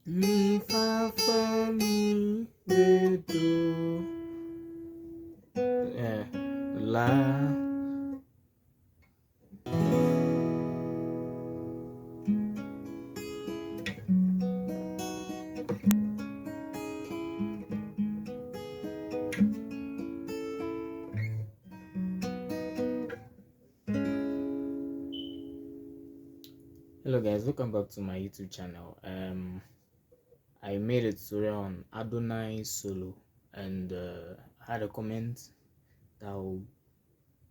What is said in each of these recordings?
mi fa fa mi re do la. Hello guys, welcome back to my YouTube channel. I made a tutorial on Adonai solo, and I had a comment that will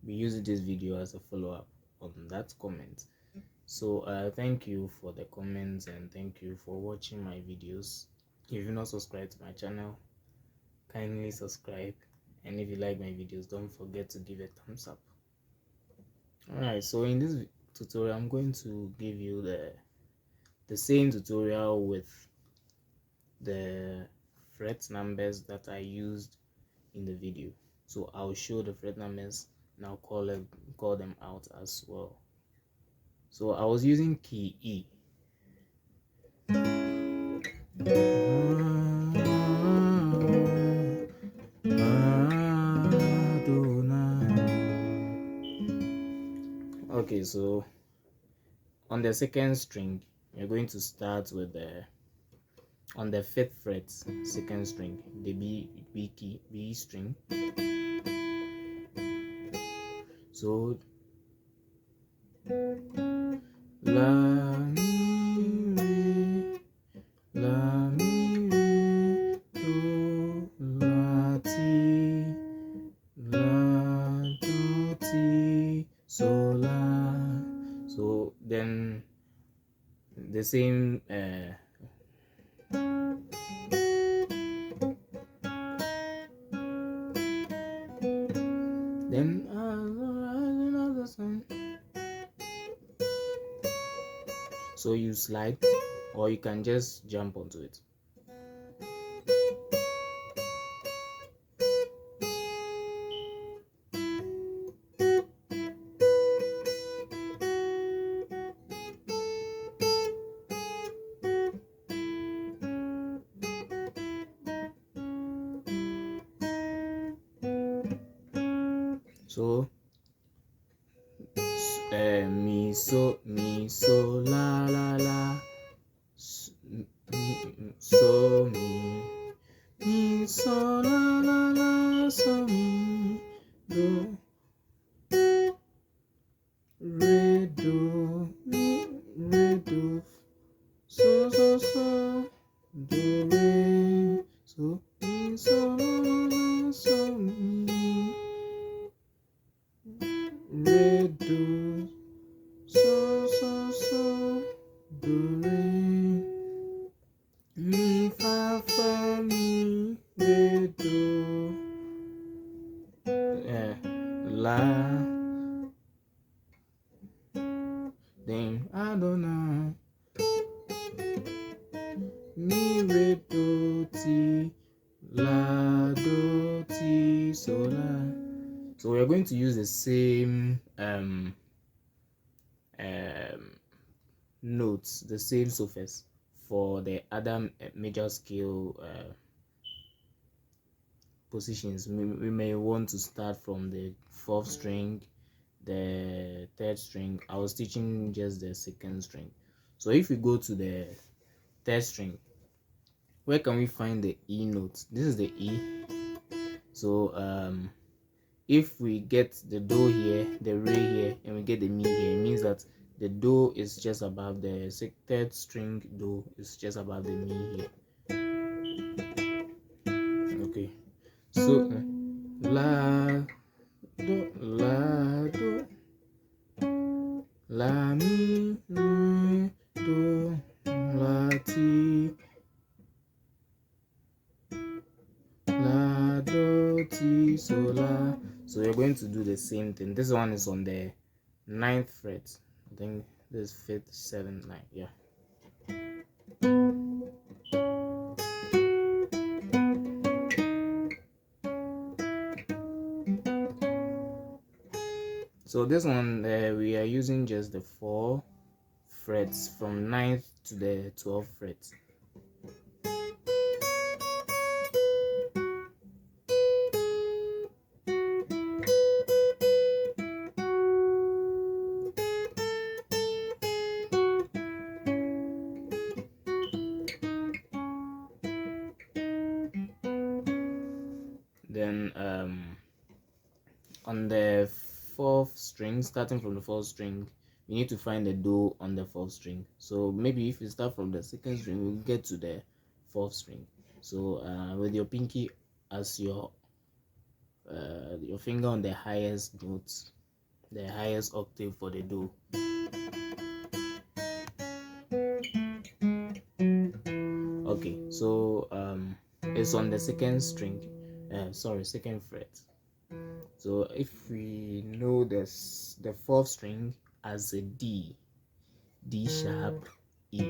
be using this video as a follow-up on that comment. So thank you for the comments and thank you for watching my videos. If you're not subscribed to my channel, kindly subscribe, and if you like my videos, don't forget to give a thumbs up. Alright, so in this tutorial I'm going to give you the same tutorial with the fret numbers that I used in the video. So I'll show the fret numbers and I'll call them out as well. So I was using key E. Okay, so on the second string, you're going to start with on the 5th fret, second string, the B key, B string. So la mi re, la mi re do la ti, la do ti, so la. So then the same then another song. So you slide, or you can just jump onto it. So mi so la la la, so mi so la la la, so mi do re do mi re do, so do re, so mi so la la, so mi re do, so do re, mi fa fa mi re do la, then Adonai mi re do ti, la do ti, so la. So we are going to use the same notes, the same surface for the other major scale positions. We may want to start from the 4th string, the 3rd string. I was teaching just the 2nd string. So if we go to the 3rd string, where can we find the E note? This is the E. So if we get the do here, the re here, and we get the mi here, it means that the do is just above the 3rd string, do is just above the mi here. Okay, so la do la mi re do la ti, la do ti, so la. So you're going to do the same thing. This one is on the 9th fret. I think this 5th, 7th, 9th. Yeah. So this one we are using just the 4 frets from 9th to the 12th fret. Then on the fourth string, starting from the fourth string, we need to find the do on the fourth string. So maybe if you start from the second string, we'll get to the fourth string. So with your pinky as your finger on the highest notes, the highest octave for the do. Okay, so it's on the second string, second fret. So if we know this, the fourth string as a D sharp, E,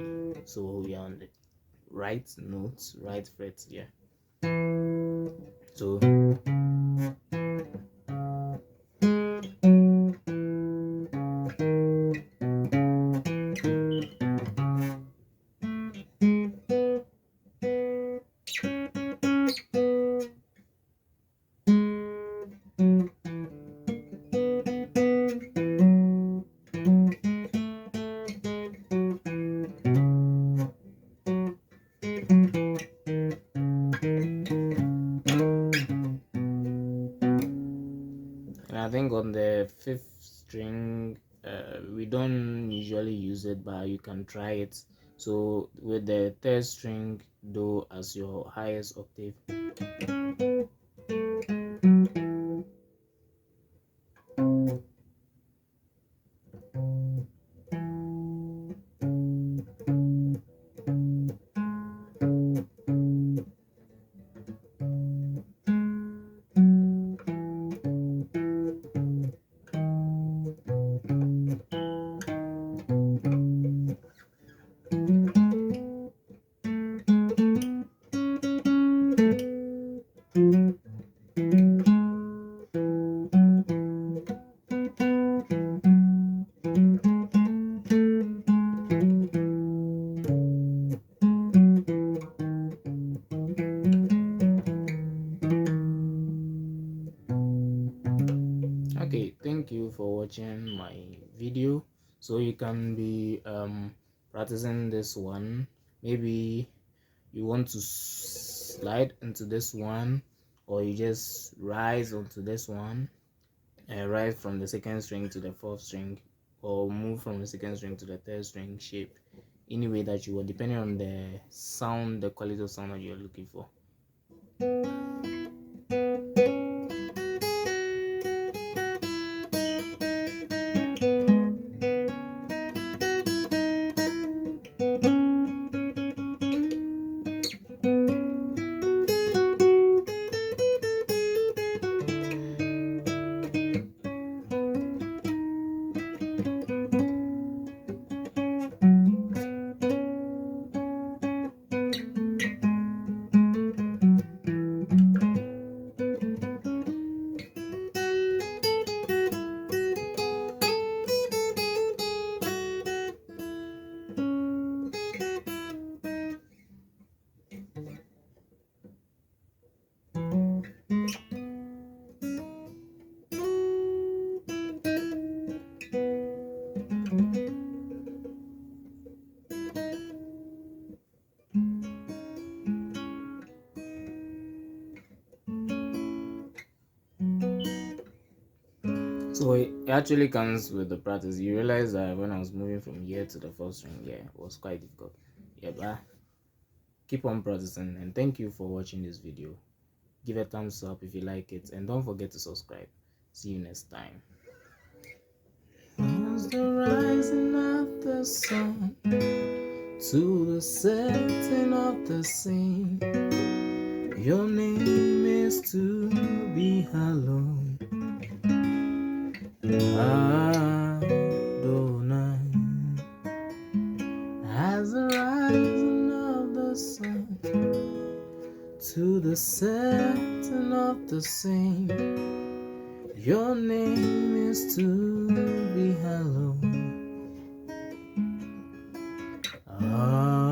so we are on the right note, right fret here. So I think on the fifth string we don't usually use it, but you can try it. So with the third string do as your highest octave, okay. Thank you for watching my video. So you can be practicing this one. Maybe you want to slide into this one, or you just rise onto this one, rise from the second string to the fourth string, or move from the second string to the third string shape, any way that you want, depending on the sound, the quality of sound that you're looking for. So it actually comes with the practice. You realize that when I was moving from here to the first string, yeah, it was quite difficult. Yeah, but keep on practicing, and thank you for watching this video. Give a thumbs up if you like it, and don't forget to subscribe. See you next time. As the rising of the sun to the setting of the same, your name is to be hallowed, Adonai. As the rising of the sun to the setting of the same, your name is to be hallowed, Adonai.